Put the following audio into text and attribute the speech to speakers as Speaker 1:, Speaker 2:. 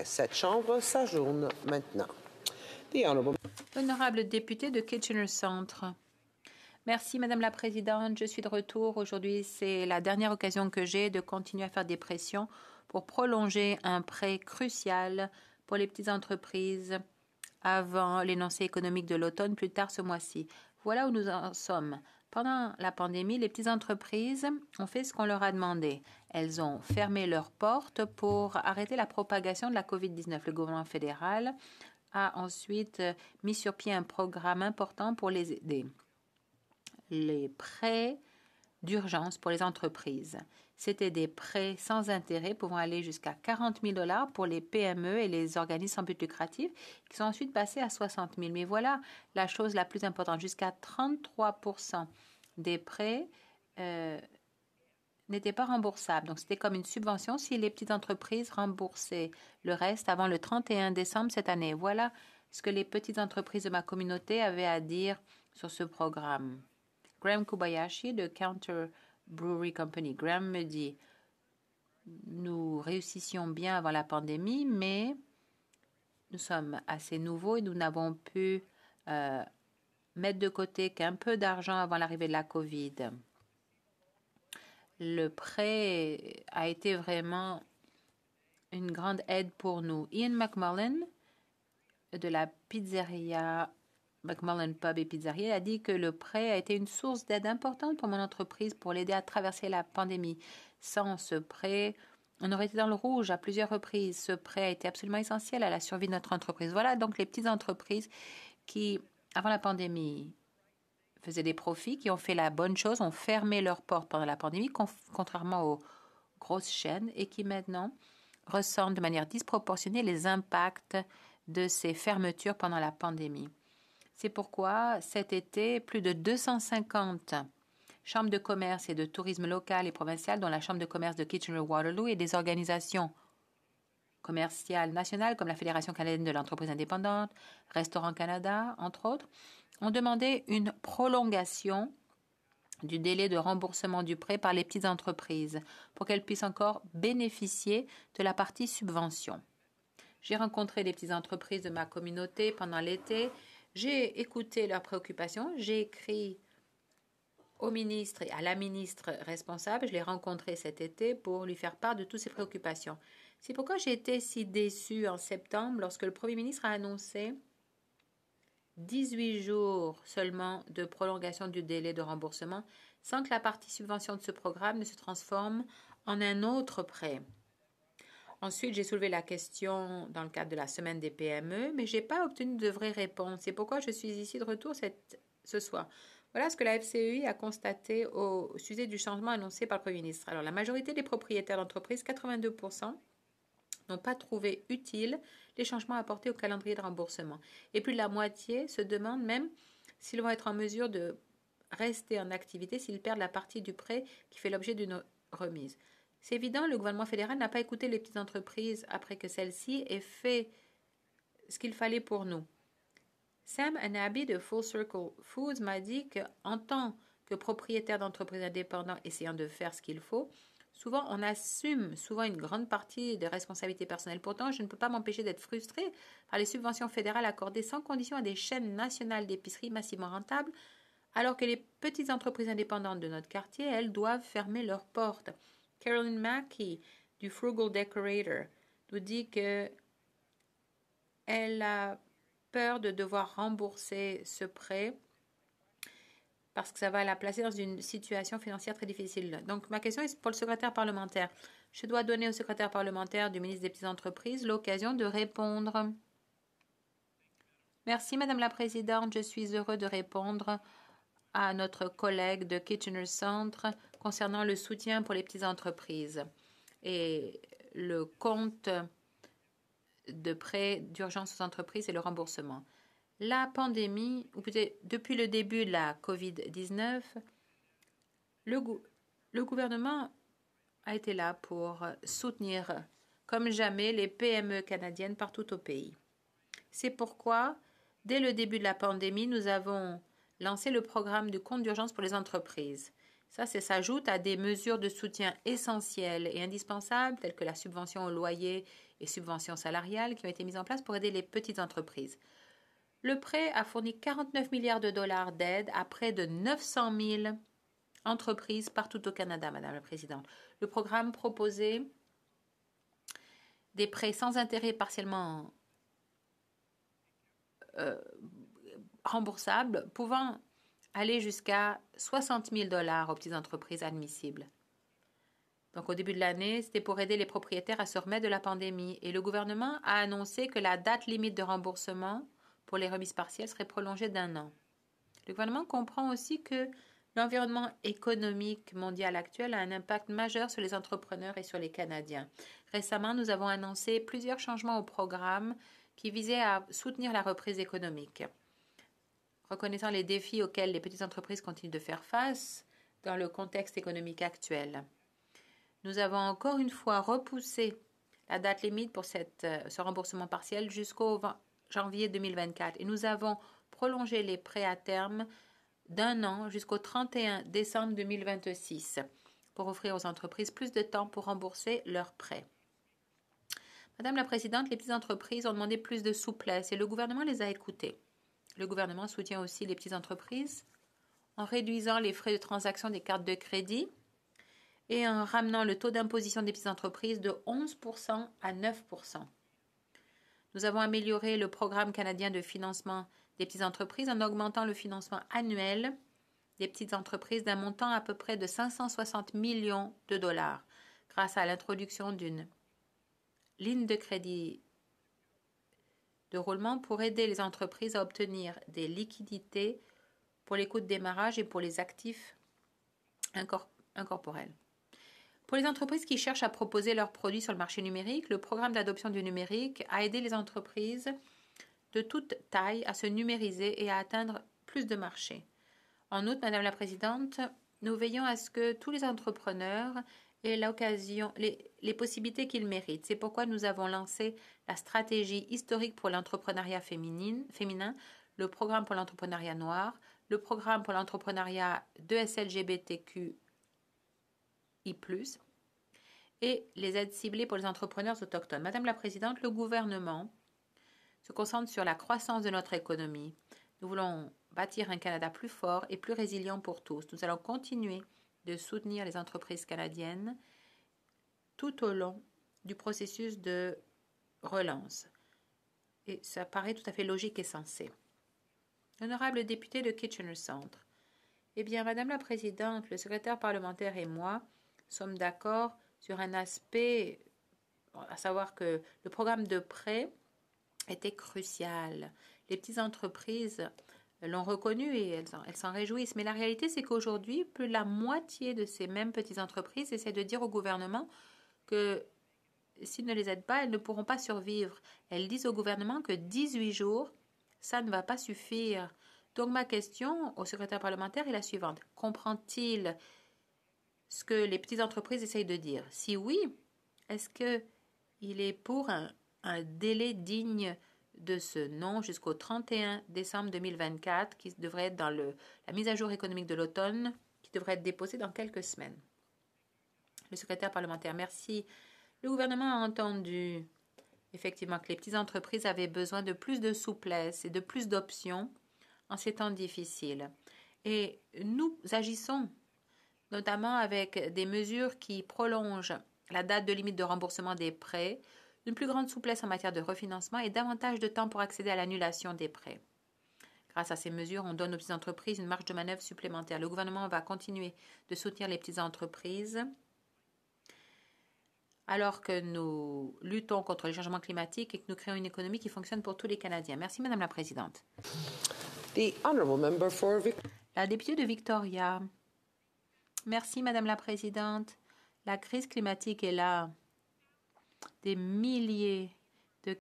Speaker 1: Cette chambre s'ajourne maintenant.
Speaker 2: Honorable député de Kitchener Centre. Merci Madame la Présidente. Je suis de retour. Aujourd'hui, c'est la dernière occasion que j'ai de continuer à faire des pressions pour prolonger un prêt crucial pour les petites entreprises avant l'énoncé économique de l'automne, plus tard ce mois-ci. Voilà où nous en sommes. Pendant la pandémie, les petites entreprises ont fait ce qu'on leur a demandé. Elles ont fermé leurs portes pour arrêter la propagation de la COVID-19. Le gouvernement fédéral a ensuite mis sur pied un programme important pour les aider. Les prêts d'urgence pour les entreprises. C'était des prêts sans intérêt pouvant aller jusqu'à 40 000 $ pour les PME et les organismes sans but lucratif qui sont ensuite passés à 60 000. Mais voilà la chose la plus importante. Jusqu'à 33 % des prêts n'étaient pas remboursables. Donc, c'était comme une subvention si les petites entreprises remboursaient le reste avant le 31 décembre cette année. Voilà ce que les petites entreprises de ma communauté avaient à dire sur ce programme. Graham Kobayashi de Counter Brewery Company. Graham me dit, nous réussissions bien avant la pandémie, mais nous sommes assez nouveaux et nous n'avons pu mettre de côté qu'un peu d'argent avant l'arrivée de la COVID. Le prêt a été vraiment une grande aide pour nous. Ian McMullen de la pizzeria McMullen Pub et Pizzeria a dit que le prêt a été une source d'aide importante pour mon entreprise pour l'aider à traverser la pandémie. Sans ce prêt, on aurait été dans le rouge à plusieurs reprises. Ce prêt a été absolument essentiel à la survie de notre entreprise. Voilà donc les petites entreprises qui, avant la pandémie, faisaient des profits, qui ont fait la bonne chose, ont fermé leurs portes pendant la pandémie, contrairement aux grosses chaînes, et qui maintenant ressentent de manière disproportionnée les impacts de ces fermetures pendant la pandémie. C'est pourquoi cet été, plus de 250 chambres de commerce et de tourisme local et provincial, dont la Chambre de commerce de Kitchener-Waterloo et des organisations commerciales nationales comme la Fédération canadienne de l'entreprise indépendante, Restaurant Canada, entre autres, ont demandé une prolongation du délai de remboursement du prêt par les petites entreprises pour qu'elles puissent encore bénéficier de la partie subvention. J'ai rencontré les petites entreprises de ma communauté pendant l'été. J'ai écouté leurs préoccupations. J'ai écrit au ministre et à la ministre responsable. Je l'ai rencontré cet été pour lui faire part de toutes ses préoccupations. C'est pourquoi j'ai été si déçue en septembre lorsque le Premier ministre a annoncé 18 jours seulement de prolongation du délai de remboursement sans que la partie subvention de ce programme ne se transforme en un autre prêt. Ensuite, j'ai soulevé la question dans le cadre de la semaine des PME, mais je n'ai pas obtenu de vraies réponses. C'est pourquoi je suis ici de retour ce soir. Voilà ce que la FCEI a constaté au sujet du changement annoncé par le Premier ministre. Alors, la majorité des propriétaires d'entreprises, 82 %, n'ont pas trouvé utile les changements apportés au calendrier de remboursement. Et plus de la moitié se demandent même s'ils vont être en mesure de rester en activité s'ils perdent la partie du prêt qui fait l'objet d'une remise. C'est évident, le gouvernement fédéral n'a pas écouté les petites entreprises après que celles-ci aient fait ce qu'il fallait pour nous. Sam Anabi de Full Circle Foods m'a dit qu'en tant que propriétaire d'entreprises indépendantes essayant de faire ce qu'il faut, souvent on assume une grande partie des responsabilités personnelles. Pourtant, je ne peux pas m'empêcher d'être frustrée par les subventions fédérales accordées sans condition à des chaînes nationales d'épicerie massivement rentables, alors que les petites entreprises indépendantes de notre quartier, elles, doivent fermer leurs portes. Carolyn Mackey du Frugal Decorator nous dit qu'elle a peur de devoir rembourser ce prêt parce que ça va la placer dans une situation financière très difficile. Donc, ma question est pour le secrétaire parlementaire. Je dois donner au secrétaire parlementaire du ministre des Petites Entreprises l'occasion de répondre. Merci, Madame la Présidente. Je suis heureux de répondre à notre collègue de Kitchener Centre concernant le soutien pour les petites entreprises et le compte de prêts d'urgence aux entreprises et le remboursement. La pandémie, ou peut-être depuis le début de la COVID-19, le gouvernement a été là pour soutenir comme jamais les PME canadiennes partout au pays. C'est pourquoi, dès le début de la pandémie, nous avons lancé le programme de compte d'urgence pour les entreprises. Ça s'ajoute à des mesures de soutien essentielles et indispensables telles que la subvention au loyer et subventions salariales qui ont été mises en place pour aider les petites entreprises. Le prêt a fourni 49 milliards de dollars d'aide à près de 900 000 entreprises partout au Canada, Madame la Présidente. Le programme proposait des prêts sans intérêt partiellement remboursables, pouvant aller jusqu'à 60 000 dollars aux petites entreprises admissibles. Donc, au début de l'année, c'était pour aider les propriétaires à se remettre de la pandémie. Et le gouvernement a annoncé que la date limite de remboursement pour les remises partielles serait prolongée d'1 an. Le gouvernement comprend aussi que l'environnement économique mondial actuel a un impact majeur sur les entrepreneurs et sur les Canadiens. Récemment, nous avons annoncé plusieurs changements au programme qui visaient à soutenir la reprise économique. Reconnaissant les défis auxquels les petites entreprises continuent de faire face dans le contexte économique actuel. Nous avons encore une fois repoussé la date limite pour ce remboursement partiel jusqu'au janvier 2024 et nous avons prolongé les prêts à terme d'1 an jusqu'au 31 décembre 2026 pour offrir aux entreprises plus de temps pour rembourser leurs prêts. Madame la Présidente, les petites entreprises ont demandé plus de souplesse et le gouvernement les a écoutées. Le gouvernement soutient aussi les petites entreprises en réduisant les frais de transaction des cartes de crédit et en ramenant le taux d'imposition des petites entreprises de 11% à 9%. Nous avons amélioré le programme canadien de financement des petites entreprises en augmentant le financement annuel des petites entreprises d'un montant à peu près de 560 millions de dollars grâce à l'introduction d'une ligne de crédit de roulement pour aider les entreprises à obtenir des liquidités pour les coûts de démarrage et pour les actifs incorporels. Pour les entreprises qui cherchent à proposer leurs produits sur le marché numérique, le programme d'adoption du numérique a aidé les entreprises de toute taille à se numériser et à atteindre plus de marchés. En outre, Madame la Présidente, nous veillons à ce que tous les entrepreneurs aient l'occasion, les possibilités qu'ils méritent. C'est pourquoi nous avons lancé la stratégie historique pour l'entrepreneuriat féminin, le programme pour l'entrepreneuriat noir, le programme pour l'entrepreneuriat de SLGBTQI+, et les aides ciblées pour les entrepreneurs autochtones. Madame la Présidente, le gouvernement se concentre sur la croissance de notre économie. Nous voulons bâtir un Canada plus fort et plus résilient pour tous. Nous allons continuer de soutenir les entreprises canadiennes tout au long du processus de relance. Et ça paraît tout à fait logique et sensé. Honorable député de Kitchener Centre, eh bien, Madame la Présidente, le secrétaire parlementaire et moi sommes d'accord sur un aspect, à savoir que le programme de prêt était crucial. Les petites entreprises l'ont reconnu et elles s'en réjouissent. Mais la réalité, c'est qu'aujourd'hui, plus de la moitié de ces mêmes petites entreprises essaient de dire au gouvernement que s'ils ne les aident pas, elles ne pourront pas survivre. Elles disent au gouvernement que 18 jours, ça ne va pas suffire. Donc ma question au secrétaire parlementaire est la suivante. Comprend-il ce que les petites entreprises essayent de dire? Si oui, est-ce qu'il est pour un délai digne de ce nom jusqu'au 31 décembre 2024, qui devrait être dans la mise à jour économique de l'automne, qui devrait être déposée dans quelques semaines? Le secrétaire parlementaire, merci. Le gouvernement a entendu effectivement que les petites entreprises avaient besoin de plus de souplesse et de plus d'options en ces temps difficiles. Et nous agissons notamment avec des mesures qui prolongent la date de limite de remboursement des prêts, une plus grande souplesse en matière de refinancement et davantage de temps pour accéder à l'annulation des prêts. Grâce à ces mesures, on donne aux petites entreprises une marge de manœuvre supplémentaire. Le gouvernement va continuer de soutenir les petites entreprises alors que nous luttons contre le changement climatique et que nous créons une économie qui fonctionne pour tous les Canadiens. Merci, Madame la Présidente.
Speaker 1: The honourable member for
Speaker 2: La députée de Victoria. Merci, Madame la Présidente. La crise climatique est là. Des milliers